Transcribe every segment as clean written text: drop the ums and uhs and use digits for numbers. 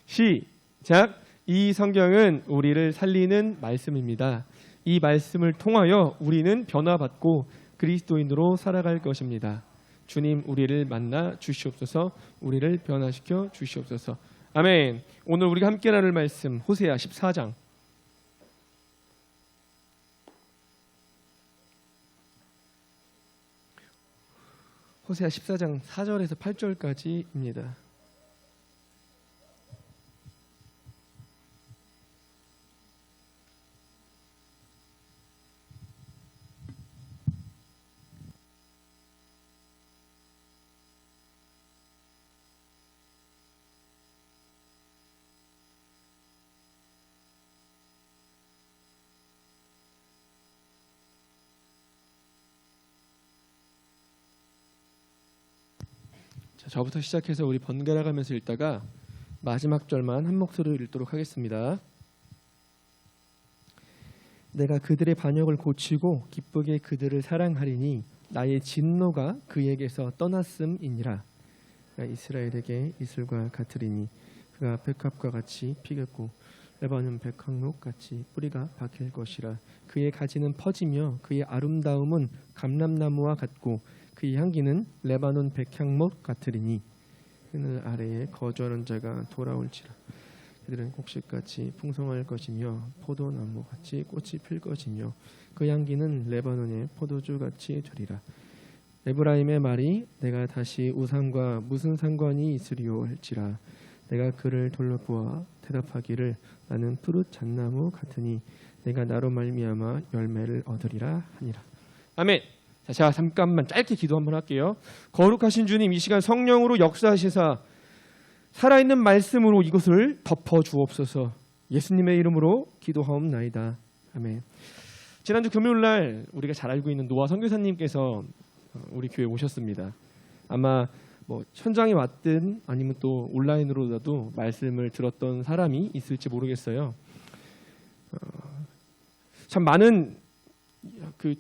시작. 이 성경은 우리를 살리는 말씀입니다. 이 말씀을 통하여 우리는 변화받고 그리스도인으로 살아갈 것입니다. 주님 우리를 만나 주시옵소서. 우리를 변화시켜 주시옵소서. 아멘. 오늘 우리가 함께 나눌 말씀 호세아 14장 호세아 14장 4절에서 8절까지입니다. 저부터 시작해서 우리 번갈아 가면서 읽다가 마지막 절만 한 목소리로 읽도록 하겠습니다. 내가 그들의 반역을 고치고 기쁘게 그들을 사랑하리니 나의 진노가 그에게서 떠났음이니라. 이스라엘에게 이슬과 같으리니 그가 백합과 같이 피겠고 레바논 백향목 같이 뿌리가 박힐 것이라. 그의 가지는 퍼지며 그의 아름다움은 감람나무와 같고 그의 향기는 레바논 백향목 같으리니 그늘 아래에 거주하는 자가 돌아올지라. 그들은 곡식같이 풍성할 것이며 포도나무같이 꽃이 필 것이며 그 향기는 레바논의 포도주같이 되리라. 에브라임의 말이 내가 다시 우상과 무슨 상관이 있으리요 할지라. 내가 그를 돌려보아 대답하기를 나는 푸릇 잣나무 같으니 내가 나로 말미암아 열매를 얻으리라 하니라. 아멘. 자, 제가 잠깐만 짧게 기도 한번 할게요. 거룩하신 주님, 이 시간 성령으로 역사하시사 살아있는 말씀으로 이것을 덮어 주옵소서. 예수님의 이름으로 기도하옵나이다. 아멘. 지난주 금요일날 우리가 잘 알고 있는 노아 선교사님께서 우리 교회에 오셨습니다. 아마 뭐 현장에 왔든 아니면 또 온라인으로라도 말씀을 들었던 사람이 있을지 모르겠어요. 참 많은 그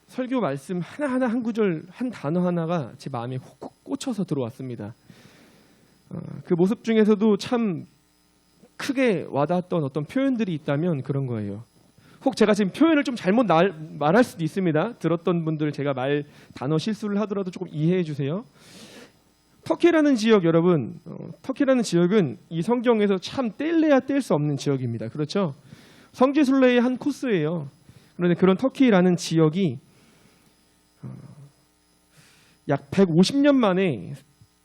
설교 말씀 하나하나 한 구절 한 단어 하나가 제 마음에 콕콕 꽂혀서 들어왔습니다. 그 모습 중에서도 참 크게 와닿았던 어떤 표현들이 있다면 그런 거예요. 혹 제가 지금 표현을 좀 잘못 말할 수도 있습니다. 들었던 분들 제가 말 단어 실수를 하더라도 조금 이해해 주세요. 터키라는 지역, 여러분, 터키라는 지역은 이 성경에서 참 뗄래야 뗄 수 없는 지역입니다. 그렇죠? 성지순례의 한 코스예요. 그런데 그런 터키라는 지역이 약 150년 만에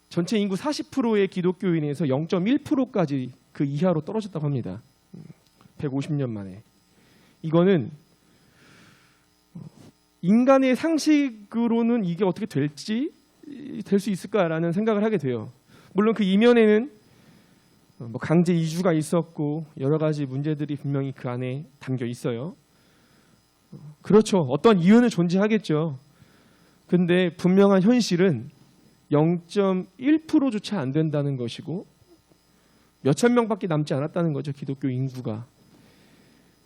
전체 인구 40%의 기독교인에서 0.1%까지 그 이하로 떨어졌다고 합니다. 150년 만에. 이거는 인간의 상식으로는 이게 어떻게 될 수 있을까라는 생각을 하게 돼요. 물론 그 이면에는 뭐 강제 이주가 있었고 여러 가지 문제들이 분명히 그 안에 담겨 있어요. 그렇죠. 어떤 이유는 존재하겠죠. 근데 분명한 현실은 0.1%조차 안 된다는 것이고 몇천 명밖에 남지 않았다는 거죠. 기독교 인구가.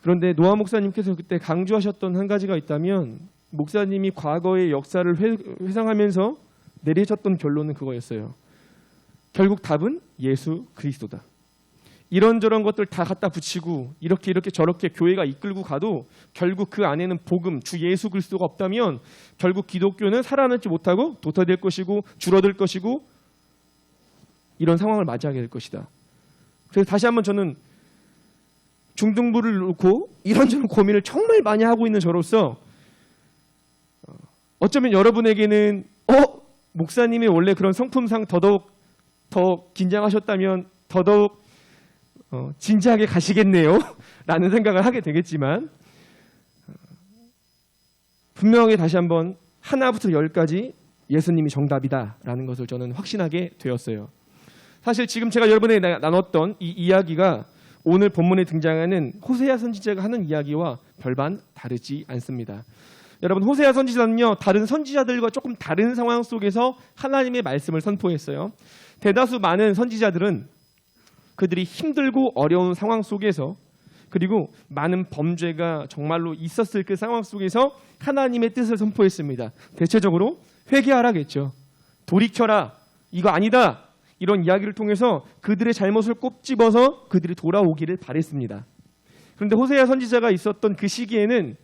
그런데 노아 목사님께서 그때 강조하셨던 한 가지가 있다면 목사님이 과거의 역사를 회상하면서 내리셨던 결론은 그거였어요. 결국 답은 예수 그리스도다. 이런저런 것들 다 갖다 붙이고 이렇게 저렇게 교회가 이끌고 가도 결국 그 안에는 복음, 주 예수 그리스도가 없다면 결국 기독교는 살아남지 못하고 도태될 것이고 줄어들 것이고 이런 상황을 맞이하게 될 것이다. 그래서 다시 한번 저는 중등부를 놓고 이런저런 고민을 정말 많이 하고 있는 저로서 어쩌면 여러분에게는 목사님이 원래 그런 성품상 더더욱 더 긴장하셨다면 더더욱 진지하게 가시겠네요 라는 생각을 하게 되겠지만 분명하게 다시 한번 하나부터 열까지 예수님이 정답이다 라는 것을 저는 확신하게 되었어요. 사실 지금 제가 여러분에게 나눴던 이 이야기가 오늘 본문에 등장하는 호세아 선지자가 하는 이야기와 별반 다르지 않습니다. 여러분, 호세아 선지자는요, 다른 선지자들과 조금 다른 상황 속에서 하나님의 말씀을 선포했어요. 대다수 많은 선지자들은 그들이 힘들고 어려운 상황 속에서 그리고 많은 범죄가 정말로 있었을 그 상황 속에서 하나님의 뜻을 선포했습니다. 대체적으로 회개하라겠죠. 돌이켜라. 이거 아니다. 이런 이야기를 통해서 그들의 잘못을 꼽집어서 그들이 돌아오기를 바랬습니다. 그런데 호세아 선지자가 있었던 그 시기에는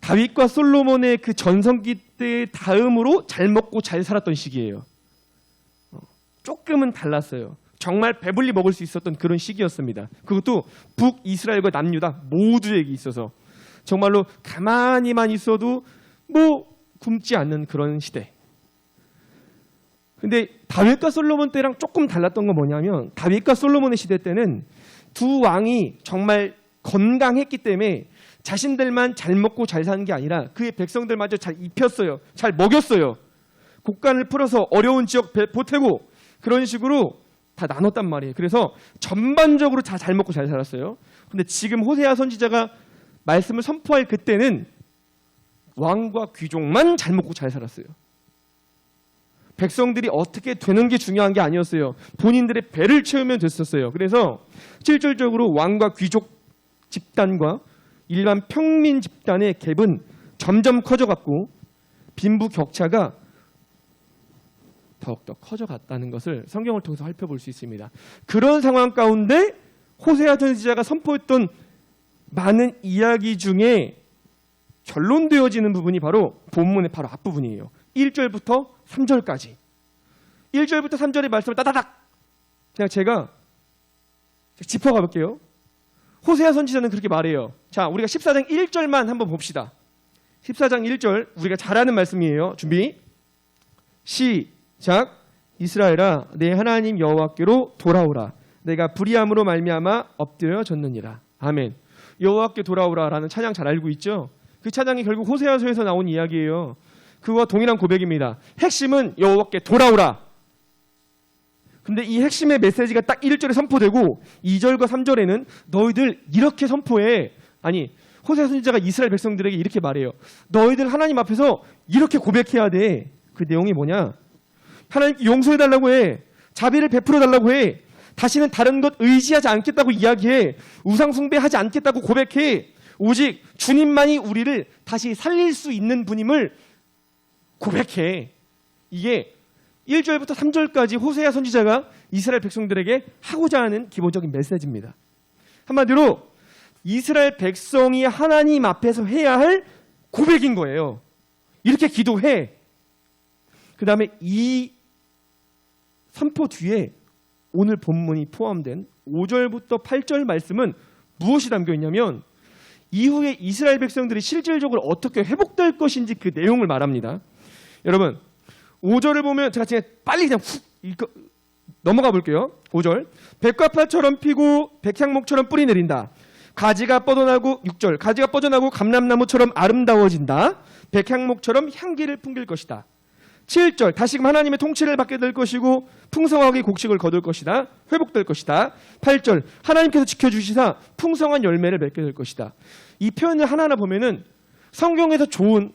다윗과 솔로몬의 그 전성기 때 다음으로 잘 먹고 잘 살았던 시기예요. 조금은 달랐어요. 정말 배불리 먹을 수 있었던 그런 시기였습니다. 그것도 북이스라엘과 남유다 모두에게 있어서 정말로 가만히만 있어도 뭐 굶지 않는 그런 시대. 근데 다윗과 솔로몬 때랑 조금 달랐던 건 뭐냐면 다윗과 솔로몬의 시대 때는 두 왕이 정말 건강했기 때문에 자신들만 잘 먹고 잘 사는 게 아니라 그의 백성들마저 잘 입혔어요. 잘 먹였어요. 곡간을 풀어서 어려운 지역 보태고 그런 식으로 다 나눴단 말이에요. 그래서 전반적으로 다 잘 먹고 잘 살았어요. 근데 지금 호세아 선지자가 말씀을 선포할 그때는 왕과 귀족만 잘 먹고 잘 살았어요. 백성들이 어떻게 되는 게 중요한 게 아니었어요. 본인들의 배를 채우면 됐었어요. 그래서 실질적으로 왕과 귀족 집단과 일반 평민 집단의 갭은 점점 커져갔고 빈부격차가 더욱더 커져갔다는 것을 성경을 통해서 살펴볼 수 있습니다. 그런 상황 가운데 호세아 선지자가 선포했던 많은 이야기 중에 결론되어지는 부분이 바로 본문의 바로 앞부분이에요. 1절부터 3절까지. 1절부터 3절의 말씀을 따다닥 그냥 제가 짚어가 볼게요. 호세아 선지자는 그렇게 말해요. 자, 우리가 14장 1절만 한번 봅시다. 14장 1절 우리가 잘 아는 말씀이에요. 준비. 시작. 이스라엘아 내 하나님 여호와께로 돌아오라. 내가 불의함으로 말미암아 엎드려졌느니라. 아멘. 여호와께 돌아오라라는 찬양 잘 알고 있죠? 그 찬양이 결국 호세아서에서 나온 이야기예요. 그와 동일한 고백입니다. 핵심은 여호와께 돌아오라. 근데 이 핵심의 메시지가 딱 1절에 선포되고 2절과 3절에는 너희들 이렇게 선포해. 아니 호세아 선지자가 이스라엘 백성들에게 이렇게 말해요. 너희들 하나님 앞에서 이렇게 고백해야 돼. 그 내용이 뭐냐? 하나님께 용서해달라고 해. 자비를 베풀어달라고 해. 다시는 다른 것 의지하지 않겠다고 이야기해. 우상 숭배하지 않겠다고 고백해. 오직 주님만이 우리를 다시 살릴 수 있는 분임을 고백해. 이게 1절부터 3절까지 호세아 선지자가 이스라엘 백성들에게 하고자 하는 기본적인 메시지입니다. 한마디로 이스라엘 백성이 하나님 앞에서 해야 할 고백인 거예요. 이렇게 기도해. 그 다음에 이 선포 뒤에 오늘 본문이 포함된 5절부터 8절 말씀은 무엇이 담겨 있냐면 이후에 이스라엘 백성들이 실질적으로 어떻게 회복될 것인지 그 내용을 말합니다. 여러분 5절을 보면 제가 빨리 그냥 훅 넘어가 볼게요. 5절 백과파처럼 피고 백향목처럼 뿌리 내린다. 가지가 뻗어나고 6절 가지가 뻗어나고 감람나무처럼 아름다워진다. 백향목처럼 향기를 풍길 것이다. 7절 다시금 하나님의 통치를 받게 될 것이고 풍성하게 곡식을 거둘 것이다. 회복될 것이다. 8절 하나님께서 지켜주시사 풍성한 열매를 맺게 될 것이다. 이 표현을 하나하나 보면은 성경에서 좋은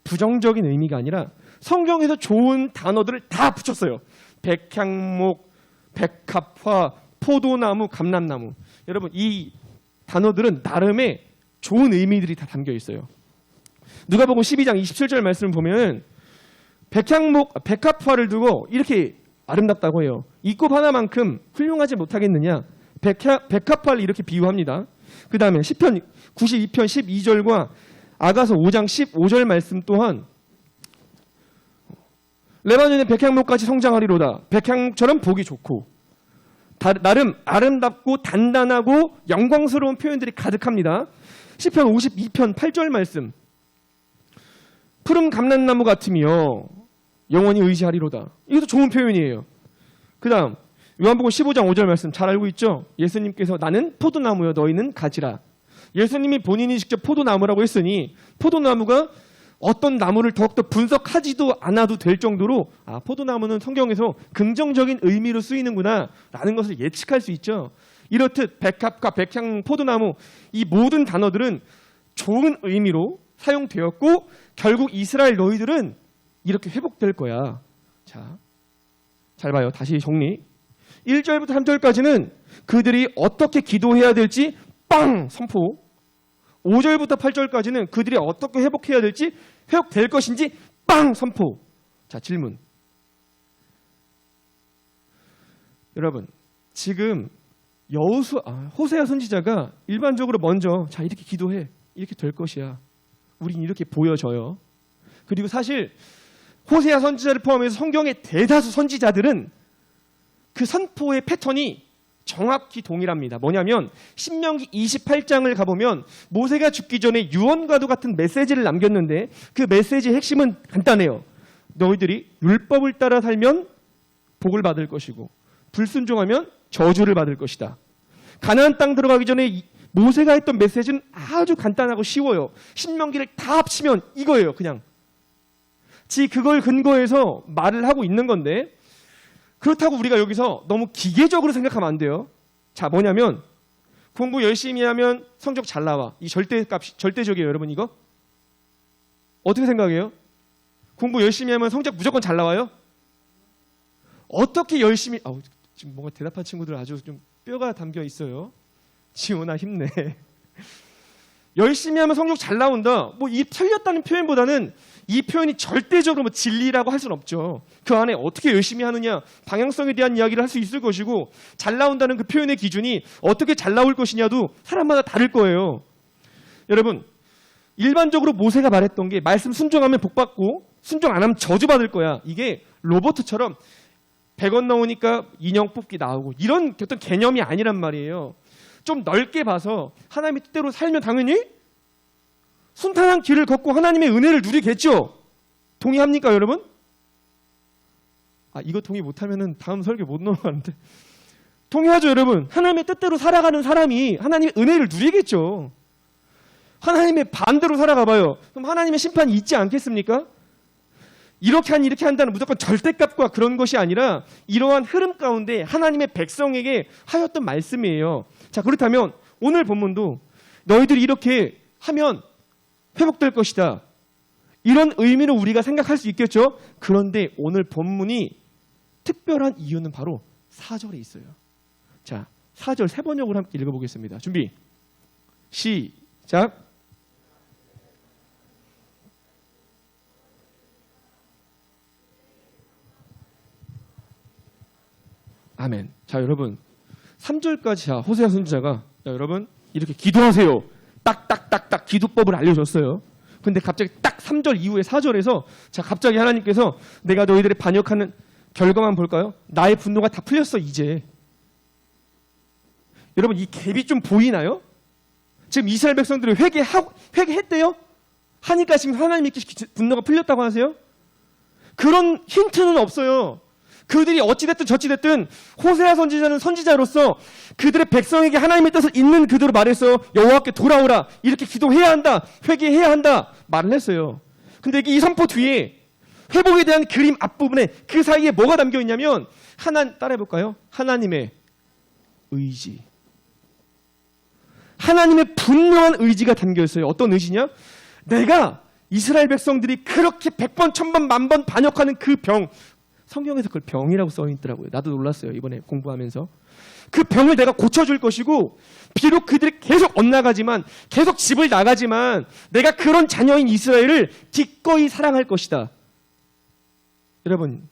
부정적인 의미가 아니라 성경에서 좋은 단어들을 다 붙였어요. 백향목, 백합화, 포도나무, 감람나무. 여러분 이 단어들은 나름의 좋은 의미들이 다 담겨 있어요. 누가복음 12장 27절 말씀을 보면 백향목, 백합화를 두고 이렇게 아름답다고 해요. 이 꽃 하나만큼 훌륭하지 못하겠느냐. 백합화를 이렇게 비유합니다. 그 다음에 시편 92편 12절과 아가서 5장 15절 말씀 또한 레바논의 백향목같이 성장하리로다. 백향목처럼 보기 좋고 나름 아름답고 단단하고 영광스러운 표현들이 가득합니다. 시편 52편 8절 말씀 푸른 감람나무 같으며 영원히 의지하리로다. 이것도 좋은 표현이에요. 그 다음 요한복음 15장 5절 말씀 잘 알고 있죠? 예수님께서 나는 포도나무여 너희는 가지라. 예수님이 본인이 직접 포도나무라고 했으니 포도나무가 어떤 나무를 더욱더 분석하지도 않아도 될 정도로 포도나무는 성경에서 긍정적인 의미로 쓰이는구나 라는 것을 예측할 수 있죠. 이렇듯 백합과 백향, 포도나무 이 모든 단어들은 좋은 의미로 사용되었고 결국 이스라엘 너희들은 이렇게 회복될 거야. 자, 잘 봐요. 다시 정리. 1절부터 3절까지는 그들이 어떻게 기도해야 될지 빵 선포. 5절부터 8절까지는 그들이 어떻게 회복해야 될지 회복될 것인지 빵 선포. 자, 질문. 여러분 지금 호세아 선지자가 일반적으로 먼저 자 이렇게 기도해 이렇게 될 것이야. 우린 이렇게 보여져요. 그리고 사실 호세아 선지자를 포함해서 성경의 대다수 선지자들은 그 선포의 패턴이 정확히 동일합니다. 뭐냐면 신명기 28장을 가보면 모세가 죽기 전에 유언과도 같은 메시지를 남겼는데 그 메시지의 핵심은 간단해요. 너희들이 율법을 따라 살면 복을 받을 것이고 불순종하면 저주를 받을 것이다. 가나안 땅 들어가기 전에 모세가 했던 메시지는 아주 간단하고 쉬워요. 신명기를 다 합치면 이거예요. 그냥 그걸 근거해서 말을 하고 있는 건데 그렇다고 우리가 여기서 너무 기계적으로 생각하면 안 돼요. 자, 뭐냐면 공부 열심히 하면 성적 잘 나와. 이 절대적이에요, 여러분. 이거 어떻게 생각해요? 공부 열심히 하면 성적 무조건 잘 나와요? 어떻게 열심히 지금 뭔가 대답한 친구들 아주 좀 뼈가 담겨 있어요. 지훈아 힘내. 열심히 하면 성적 잘 나온다. 뭐 이 틀렸다는 표현보다는 이 표현이 절대적으로 뭐 진리라고 할 수는 없죠. 그 안에 어떻게 열심히 하느냐, 방향성에 대한 이야기를 할 수 있을 것이고 잘 나온다는 그 표현의 기준이 어떻게 잘 나올 것이냐도 사람마다 다를 거예요. 여러분, 일반적으로 모세가 말했던 게 말씀 순종하면 복 받고 순종 안 하면 저주받을 거야. 이게 로봇처럼 100원 넣으니까 인형 뽑기 나오고 이런 어떤 개념이 아니란 말이에요. 좀 넓게 봐서 하나님의 뜻대로 살면 당연히 순탄한 길을 걷고 하나님의 은혜를 누리겠죠. 동의합니까, 여러분? 이거 동의 못하면은 다음 설교 못 넘어가는데. 동의하죠, 여러분? 하나님의 뜻대로 살아가는 사람이 하나님의 은혜를 누리겠죠. 하나님의 반대로 살아가봐요. 그럼 하나님의 심판이 있지 않겠습니까? 이렇게 한다는 무조건 절대값과 그런 것이 아니라 이러한 흐름 가운데 하나님의 백성에게 하였던 말씀이에요. 자, 그렇다면 오늘 본문도 너희들이 이렇게 하면 회복될 것이다. 이런 의미로 우리가 생각할 수 있겠죠. 그런데 오늘 본문이 특별한 이유는 바로 4절에 있어요. 자, 4절 세 번역으로 함께 읽어보겠습니다. 준비. 시작. 아멘. 자, 여러분 3절까지 호세아 선지자가 여러분 이렇게 기도하세요. 딱딱딱딱 기도법을 알려줬어요. 근데 갑자기 딱 3절 이후에 4절에서 자, 갑자기 하나님께서 내가 너희들의 반역하는 결과만 볼까요? 나의 분노가 다 풀렸어 이제. 여러분 이 갭이 좀 보이나요? 지금 이스라엘 백성들이 회개했대요? 하니까 지금 하나님께 분노가 풀렸다고 하세요? 그런 힌트는 없어요. 그들이 어찌됐든 저찌됐든 호세아 선지자는 선지자로서 그들의 백성에게 하나님의 뜻을 있는 그대로 말했어요. 여호와께 돌아오라. 이렇게 기도해야 한다. 회개해야 한다. 말을 했어요. 근데 이 선포 뒤에 회복에 대한 그림 앞부분에 그 사이에 뭐가 담겨 있냐면 따라해볼까요? 하나님의 의지. 하나님의 분명한 의지가 담겨 있어요. 어떤 의지냐? 내가 이스라엘 백성들이 그렇게 100번, 1000번, 10,000번 반역하는 그 병, 성경에서 그걸 병이라고 써있더라고요. 나도 놀랐어요. 이번에 공부하면서. 그 병을 내가 고쳐줄 것이고 비록 그들이 계속 엇나가지만 계속 집을 나가지만 내가 그런 자녀인 이스라엘을 기꺼이 사랑할 것이다. 여러분,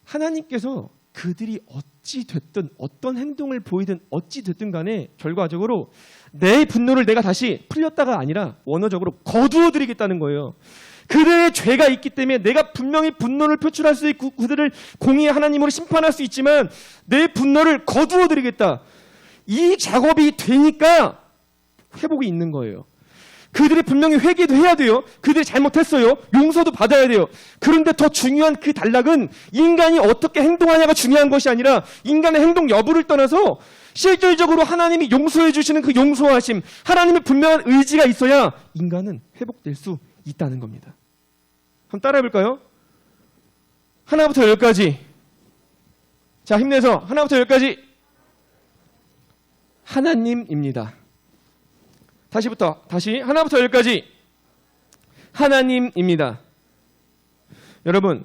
하나님께서 그들이 어찌 됐든 어떤 행동을 보이든 어찌 됐든 간에 결과적으로 내 분노를 내가 다시 풀렸다가 아니라 원어적으로 거두어드리겠다는 거예요. 그들의 죄가 있기 때문에 내가 분명히 분노를 표출할 수 있고 그들을 공의의 하나님으로 심판할 수 있지만 내 분노를 거두어드리겠다. 이 작업이 되니까 회복이 있는 거예요. 그들이 분명히 회개도 해야 돼요. 그들이 잘못했어요. 용서도 받아야 돼요. 그런데 더 중요한 그 단락은 인간이 어떻게 행동하냐가 중요한 것이 아니라 인간의 행동 여부를 떠나서 실질적으로 하나님이 용서해 주시는 그 용서하심, 하나님의 분명한 의지가 있어야 인간은 회복될 수 있다는 겁니다. 한번 따라해 볼까요? 하나부터 10까지. 자, 힘내서 하나부터 10까지. 하나님입니다. 다시 하나부터 10까지. 하나님입니다. 여러분,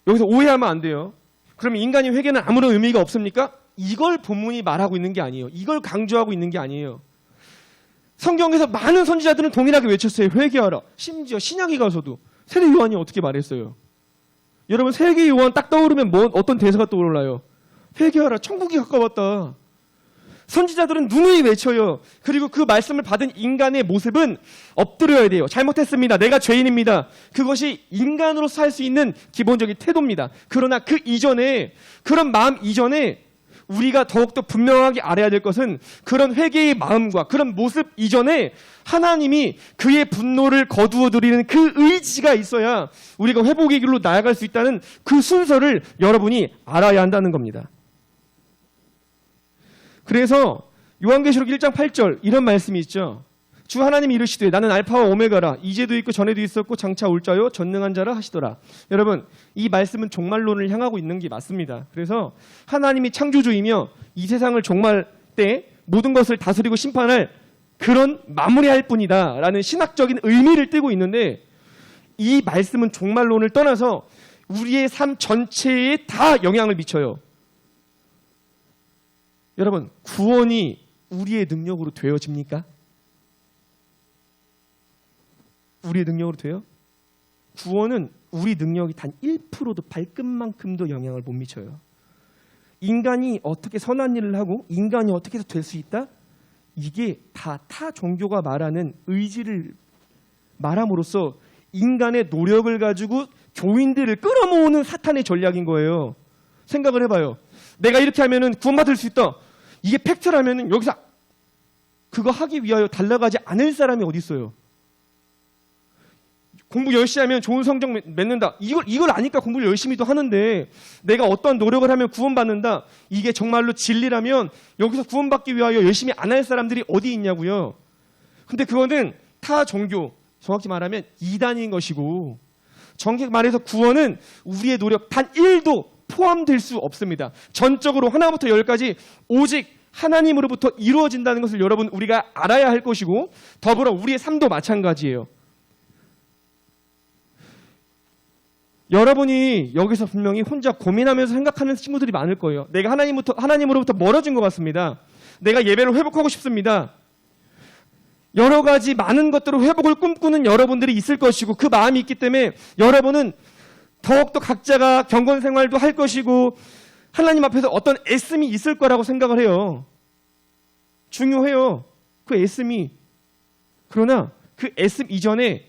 여기서 오해하면 안 돼요. 그러면 인간이 회개는 아무런 의미가 없습니까? 이걸 본문이 말하고 있는 게 아니에요. 이걸 강조하고 있는 게 아니에요. 성경에서 많은 선지자들은 동일하게 외쳤어요. 회개하라. 심지어 신약에 가서도 세례 요한이 어떻게 말했어요? 여러분 세계 요한 딱 떠오르면 어떤 대사가 떠올라요? 회개하라, 천국이 가까웠다. 선지자들은 누누이 외쳐요. 그리고 그 말씀을 받은 인간의 모습은 엎드려야 돼요. 잘못했습니다. 내가 죄인입니다. 그것이 인간으로서 할 수 있는 기본적인 태도입니다. 그러나 그 이전에, 그런 마음 이전에 우리가 더욱더 분명하게 알아야 될 것은 그런 회개의 마음과 그런 모습 이전에 하나님이 그의 분노를 거두어 드리는 그 의지가 있어야 우리가 회복의 길로 나아갈 수 있다는 그 순서를 여러분이 알아야 한다는 겁니다. 그래서 요한계시록 1장 8절 이런 말씀이 있죠. 주 하나님이 이르시되 나는 알파와 오메가라, 이제도 있고 전에도 있었고 장차 올 자요 전능한 자라 하시더라. 여러분, 이 말씀은 종말론을 향하고 있는 게 맞습니다. 그래서 하나님이 창조주이며 이 세상을 종말 때 모든 것을 다스리고 심판할 그런 마무리할 뿐이다 라는 신학적인 의미를 띠고 있는데, 이 말씀은 종말론을 떠나서 우리의 삶 전체에 다 영향을 미쳐요. 여러분, 구원이 우리의 능력으로 되어집니까? 우리의 능력으로 돼요? 구원은 우리 능력이 단 1%도 발끝만큼도 영향을 못 미쳐요. 인간이 어떻게 선한 일을 하고 인간이 어떻게 해서 될 수 있다? 이게 다 타 종교가 말하는 의지를 말함으로써 인간의 노력을 가지고 교인들을 끌어모으는 사탄의 전략인 거예요. 생각을 해봐요. 내가 이렇게 하면은 구원받을 수 있다. 이게 팩트라면은 여기서 그거 하기 위하여 달려가지 않을 사람이 어디 있어요? 공부 열심히 하면 좋은 성적 맺는다. 이걸 아니까 공부를 열심히도 하는데, 내가 어떤 노력을 하면 구원받는다. 이게 정말로 진리라면 여기서 구원받기 위하여 열심히 안 할 사람들이 어디 있냐고요. 근데 그거는 타 종교, 정확히 말하면 이단인 것이고, 정확히 말해서 구원은 우리의 노력 단 1도 포함될 수 없습니다. 전적으로 하나부터 열까지 오직 하나님으로부터 이루어진다는 것을 여러분 우리가 알아야 할 것이고, 더불어 우리의 삶도 마찬가지예요. 여러분이 여기서 분명히 혼자 고민하면서 생각하는 친구들이 많을 거예요. 내가 하나님으로부터 멀어진 것 같습니다. 내가 예배를 회복하고 싶습니다. 여러 가지 많은 것들로 회복을 꿈꾸는 여러분들이 있을 것이고, 그 마음이 있기 때문에 여러분은 더욱더 각자가 경건 생활도 할 것이고 하나님 앞에서 어떤 애씀이 있을 거라고 생각을 해요. 중요해요. 그 애씀이. 그러나 그 애씀 이전에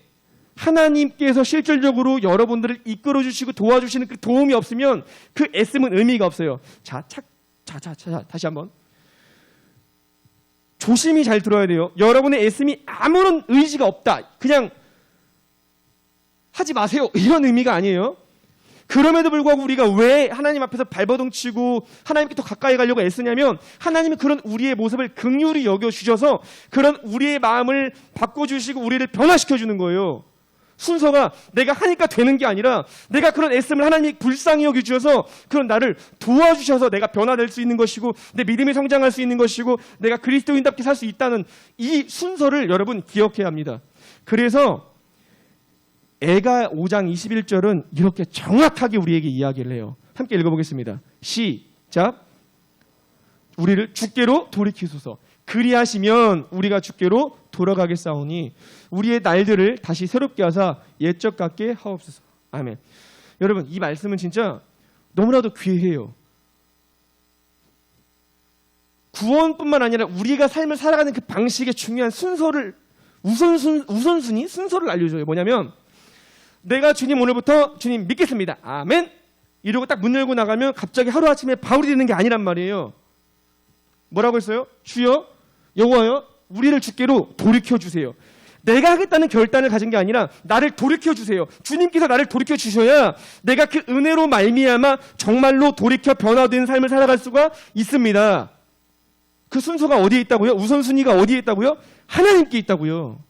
하나님께서 실질적으로 여러분들을 이끌어주시고 도와주시는 그 도움이 없으면 그 애씀은 의미가 없어요. 자, 다시 한번. 조심히 잘 들어야 돼요. 여러분의 애씀이 아무런 의지가 없다, 그냥 하지 마세요, 이런 의미가 아니에요. 그럼에도 불구하고 우리가 왜 하나님 앞에서 발버둥 치고 하나님께 더 가까이 가려고 애쓰냐면, 하나님은 그런 우리의 모습을 긍휼히 여겨주셔서 그런 우리의 마음을 바꿔주시고 우리를 변화시켜주는 거예요. 순서가 내가 하니까 되는 게 아니라, 내가 그런 애씀을 하나님이 불쌍히 여겨주셔서 그런 나를 도와주셔서 내가 변화될 수 있는 것이고, 내 믿음이 성장할 수 있는 것이고, 내가 그리스도인답게 살 수 있다는 이 순서를 여러분 기억해야 합니다. 그래서 애가 5장 21절은 이렇게 정확하게 우리에게 이야기를 해요. 함께 읽어보겠습니다. 시작. 우리를 주께로 돌이키소서. 그리하시면 우리가 주께로 돌아가겠사오니 우리의 날들을 다시 새롭게 하사 옛적 같게 하옵소서. 아멘. 여러분, 이 말씀은 진짜 너무나도 귀해요. 구원뿐만 아니라 우리가 삶을 살아가는 그 방식의 중요한 순서를, 우선순위? 순서를 알려줘요. 뭐냐면, 내가 주님 오늘부터 주님 믿겠습니다, 아멘, 이러고 딱 문 열고 나가면 갑자기 하루아침에 바울이 되는 게 아니란 말이에요. 뭐라고 했어요? 주여 여호와여 우리를 주께로 돌이켜주세요. 내가 하겠다는 결단을 가진 게 아니라 나를 돌이켜주세요. 주님께서 나를 돌이켜주셔야 내가 그 은혜로 말미암아 정말로 돌이켜 변화된 삶을 살아갈 수가 있습니다. 그 순서가 어디에 있다고요? 우선순위가 어디에 있다고요? 하나님께 있다고요.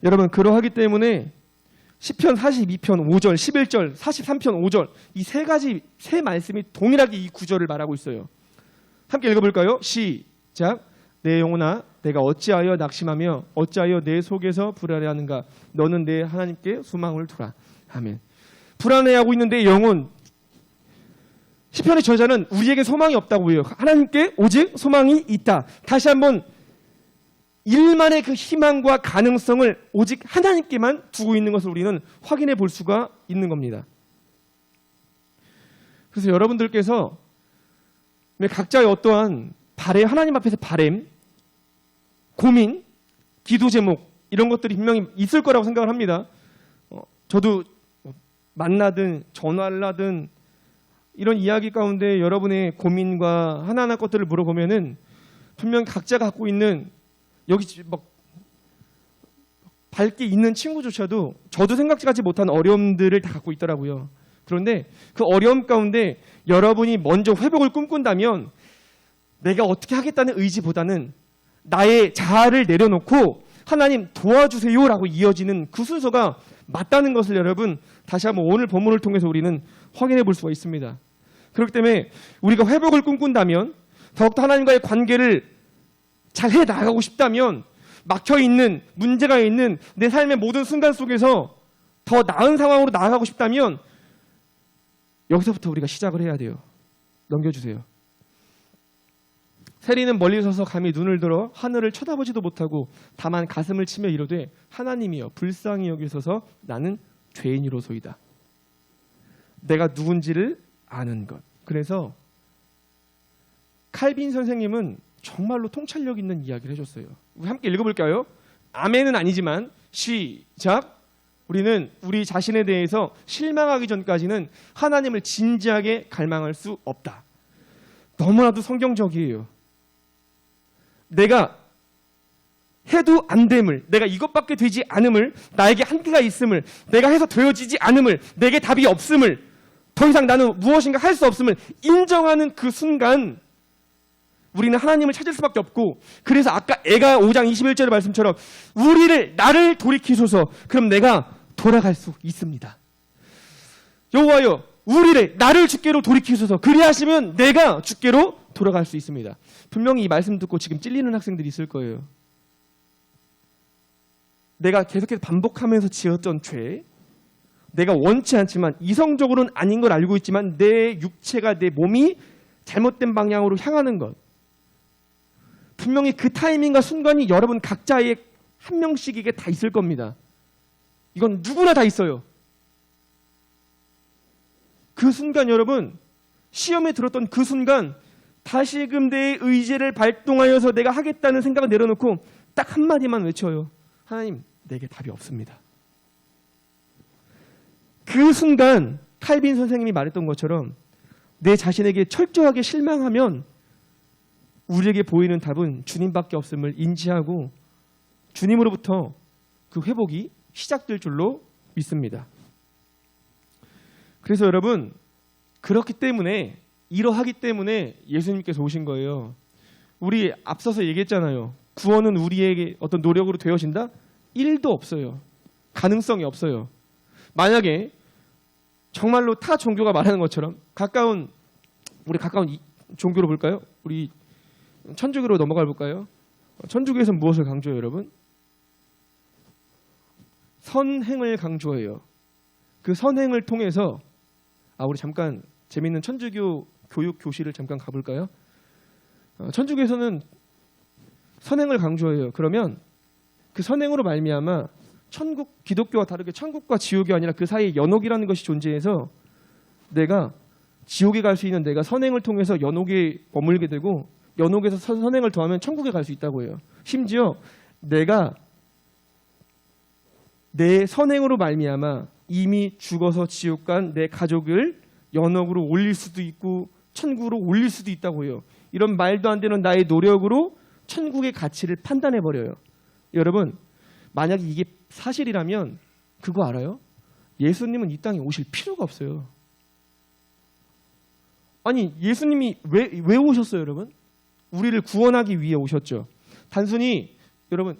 여러분, 그러하기 때문에 시편 42편 5절, 11절, 43편 5절 이 세 말씀이 동일하게 이 구절을 말하고 있어요. 함께 읽어볼까요? 시작. 내 영혼아 내가 어찌하여 낙심하며 어찌하여 내 속에서 불안해하는가. 너는 내 하나님께 소망을 두라. 아멘. 불안해하고 있는 내 영혼, 시편의 저자는 우리에게 소망이 없다고 해요. 하나님께 오직 소망이 있다. 다시 한번 일만의 그 희망과 가능성을 오직 하나님께만 두고 있는 것을 우리는 확인해 볼 수가 있는 겁니다. 그래서 여러분들께서 각자의 어떠한 바램, 하나님 앞에서 바램, 고민, 기도 제목 이런 것들이 분명히 있을 거라고 생각을 합니다. 저도 만나든 전화를 하든 이런 이야기 가운데 여러분의 고민과 하나하나 것들을 물어보면은 분명 각자가 갖고 있는 여기 막 밝게 있는 친구조차도 저도 생각하지 못한 어려움들을 다 갖고 있더라고요. 그런데 그 어려움 가운데 여러분이 먼저 회복을 꿈꾼다면 내가 어떻게 하겠다는 의지보다는 나의 자아를 내려놓고 하나님 도와주세요라고 이어지는 그 순서가 맞다는 것을 여러분 다시 한번 오늘 본문을 통해서 우리는 확인해 볼 수가 있습니다. 그렇기 때문에 우리가 회복을 꿈꾼다면 더욱더 하나님과의 관계를 잘 해나가고 싶다면 막혀있는 문제가 있는 내 삶의 모든 순간 속에서 더 나은 상황으로 나아가고 싶다면 여기서부터 우리가 시작을 해야 돼요. 넘겨주세요. 세리는 멀리 서서 감히 눈을 들어 하늘을 쳐다보지도 못하고 다만 가슴을 치며 이르되 하나님이여 불쌍히 여기소서 나는 죄인이로소이다. 내가 누군지를 아는 것. 그래서 칼빈 선생님은 정말로 통찰력 있는 이야기를 해줬어요. 우리 함께 읽어볼까요? 아멘은 아니지만 시작. 우리는 우리 자신에 대해서 실망하기 전까지는 하나님을 진지하게 갈망할 수 없다. 너무나도 성경적이에요. 내가 해도 안 됨을, 내가 이것밖에 되지 않음을, 나에게 한계가 있음을, 내가 해서 되어지지 않음을, 내게 답이 없음을, 더 이상 나는 무엇인가 할 수 없음을 인정하는 그 순간 우리는 하나님을 찾을 수밖에 없고, 그래서 아까 애가 5장 21절의 말씀처럼 나를 돌이키소서. 그럼 내가 돌아갈 수 있습니다. 여호와여 나를 주께로 돌이키소서. 그리하시면 내가 주께로 돌아갈 수 있습니다. 분명히 이 말씀 듣고 지금 찔리는 학생들이 있을 거예요. 내가 계속해서 반복하면서 지었던 죄, 내가 원치 않지만 이성적으로는 아닌 걸 알고 있지만 내 육체가, 내 몸이 잘못된 방향으로 향하는 것, 분명히 그 타이밍과 순간이 여러분 각자의 한 명씩에게 다 있을 겁니다. 이건 누구나 다 있어요. 그 순간 여러분, 시험에 들었던 그 순간 다시금 내 의지를 발동하여서 내가 하겠다는 생각을 내려놓고 딱 한마디만 외쳐요. 하나님, 내게 답이 없습니다. 그 순간 칼빈 선생님이 말했던 것처럼 내 자신에게 철저하게 실망하면 우리에게 보이는 답은 주님밖에 없음을 인지하고 주님으로부터 그 회복이 시작될 줄로 믿습니다. 그래서 여러분, 그렇기 때문에, 이러하기 때문에 예수님께서 오신 거예요. 우리 앞서서 얘기했잖아요. 구원은 우리에게 어떤 노력으로 되어진다? 1도 없어요. 가능성이 없어요. 만약에 정말로 타 종교가 말하는 것처럼 우리 가까운 종교로 볼까요? 우리 천주교로 넘어가 볼까요? 천주교에서는 무엇을 강조해요, 여러분? 선행을 강조해요. 그 선행을 통해서 우리 잠깐 재밌는 천주교 교육 교실을 잠깐 가볼까요? 천주교에서는 선행을 강조해요. 그러면 그 선행으로 말미암아 기독교와 다르게 천국과 지옥이 아니라 그 사이에 연옥이라는 것이 존재해서 내가 지옥에 갈 수 있는 내가 선행을 통해서 연옥에 머물게 되고 연옥에서 선행을 더하면 천국에 갈 수 있다고 해요. 심지어 내가 내 선행으로 말미암아 이미 죽어서 지옥 간 내 가족을 연옥으로 올릴 수도 있고 천국으로 올릴 수도 있다고 해요. 이런 말도 안 되는 나의 노력으로 천국의 가치를 판단해버려요. 여러분, 만약에 이게 사실이라면 그거 알아요? 예수님은 이 땅에 오실 필요가 없어요. 아니, 예수님이 왜 오셨어요, 여러분? 우리를 구원하기 위해 오셨죠. 단순히 여러분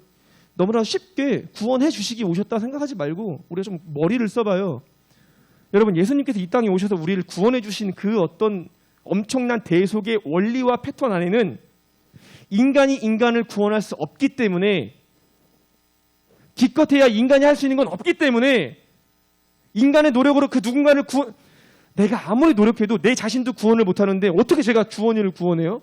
너무나 쉽게 구원해 주시기 오셨다 생각하지 말고 우리가 좀 머리를 써봐요. 여러분, 예수님께서 이 땅에 오셔서 우리를 구원해 주신 그 어떤 엄청난 대속의 원리와 패턴 안에는 인간이 인간을 구원할 수 없기 때문에, 기껏해야 인간이 할 수 있는 건 없기 때문에 인간의 노력으로 그 누군가를 내가 아무리 노력해도 내 자신도 구원을 못하는데 어떻게 제가 주원이를 구원해요?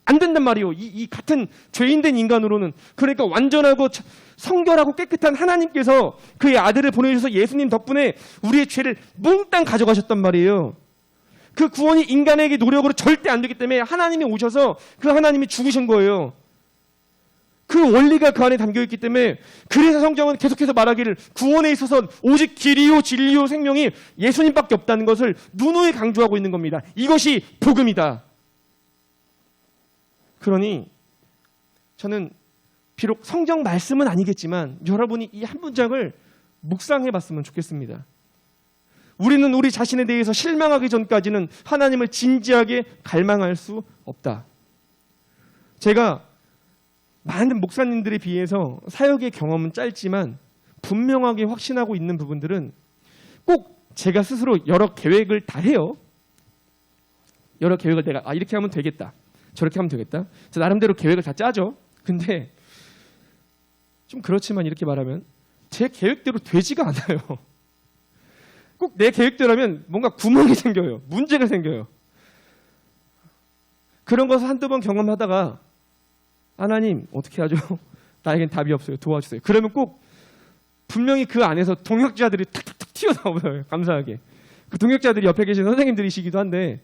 안 된단 말이에요. 이 같은 죄인된 인간으로는. 그러니까 완전하고 성결하고 깨끗한 하나님께서 그의 아들을 보내주셔서 예수님 덕분에 우리의 죄를 몽땅 가져가셨단 말이에요. 그 구원이 인간에게 노력으로 절대 안 되기 때문에 하나님이 오셔서 그 하나님이 죽으신 거예요. 그 원리가 그 안에 담겨있기 때문에 그래서 성경은 계속해서 말하기를 구원에 있어서 오직 길이요 진리요 생명이 예수님밖에 없다는 것을 누누이 강조하고 있는 겁니다. 이것이 복음이다. 그러니 저는 비록 성경 말씀은 아니겠지만 여러분이 이 한 문장을 묵상해 봤으면 좋겠습니다. 우리는 우리 자신에 대해서 실망하기 전까지는 하나님을 진지하게 갈망할 수 없다. 제가 많은 목사님들에 비해서 사역의 경험은 짧지만 분명하게 확신하고 있는 부분들은 꼭 제가 스스로 여러 계획을 다 해요. 여러 계획을 내가 이렇게 하면 되겠다. 저렇게 하면 되겠다. 저 나름대로 계획을 다 짜죠. 근데 좀 그렇지만 이렇게 말하면 제 계획대로 되지가 않아요. 꼭 내 계획대로라면 뭔가 구멍이 생겨요. 문제가 생겨요. 그런 것을 한두 번 경험하다가 하나님 어떻게 하죠? 나에겐 답이 없어요. 도와주세요. 그러면 꼭 분명히 그 안에서 동역자들이 탁탁탁 튀어나오어요. 감사하게. 그 동역자들이 옆에 계신 선생님들이시기도 한데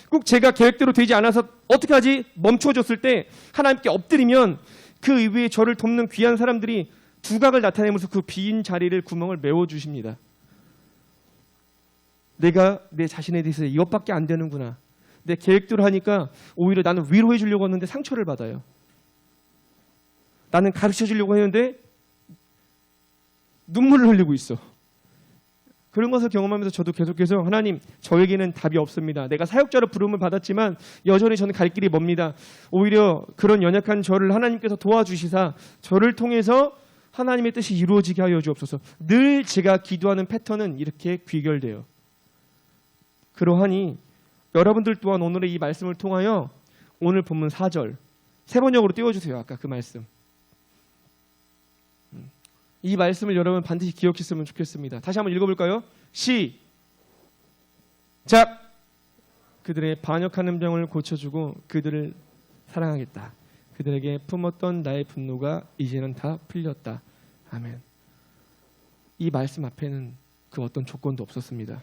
꼭 제가 계획대로 되지 않아서 어떻게 하지? 멈춰줬을 때 하나님께 엎드리면 그 이후에 저를 돕는 귀한 사람들이 두각을 나타내면서 그 빈 자리를 구멍을 메워주십니다. 내가 내 자신에 대해서 이것밖에 안 되는구나. 내 계획대로 하니까 오히려 나는 위로해 주려고 했는데 상처를 받아요. 나는 가르쳐 주려고 했는데 눈물을 흘리고 있어. 그런 것을 경험하면서 저도 계속해서 하나님 저에게는 답이 없습니다. 내가 사역자로 부름을 받았지만 여전히 저는 갈 길이 멉니다. 오히려 그런 연약한 저를 하나님께서 도와주시사 저를 통해서 하나님의 뜻이 이루어지게 하여 주옵소서. 늘 제가 기도하는 패턴은 이렇게 귀결돼요. 그러하니 여러분들 또한 오늘의 이 말씀을 통하여 오늘 본문 4절 세 번역으로 띄워주세요. 아까 그 말씀. 이 말씀을 여러분 반드시 기억했으면 좋겠습니다. 다시 한번 읽어볼까요? 시작! 그들의 반역하는 병을 고쳐주고 그들을 사랑하겠다. 그들에게 품었던 나의 분노가 이제는 다 풀렸다. 아멘. 이 말씀 앞에는 그 어떤 조건도 없었습니다.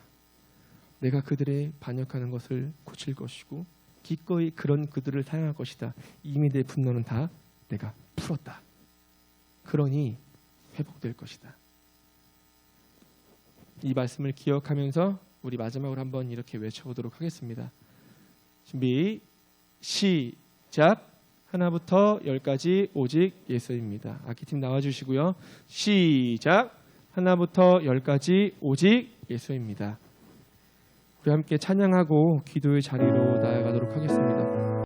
내가 그들의 반역하는 것을 고칠 것이고 기꺼이 그런 그들을 사랑할 것이다. 이미 내 분노는 다 내가 풀었다. 그러니 회복될 것이다. 이 말씀을 기억하면서 우리 마지막으로 한번 이렇게 외쳐보도록 하겠습니다. 준비 시작. 하나부터 10까지 오직 예수입니다. 악기팀 나와주시고요. 시작. 하나부터 10까지 오직 예수입니다. 우리 함께 찬양하고 기도의 자리로 나아가도록 하겠습니다.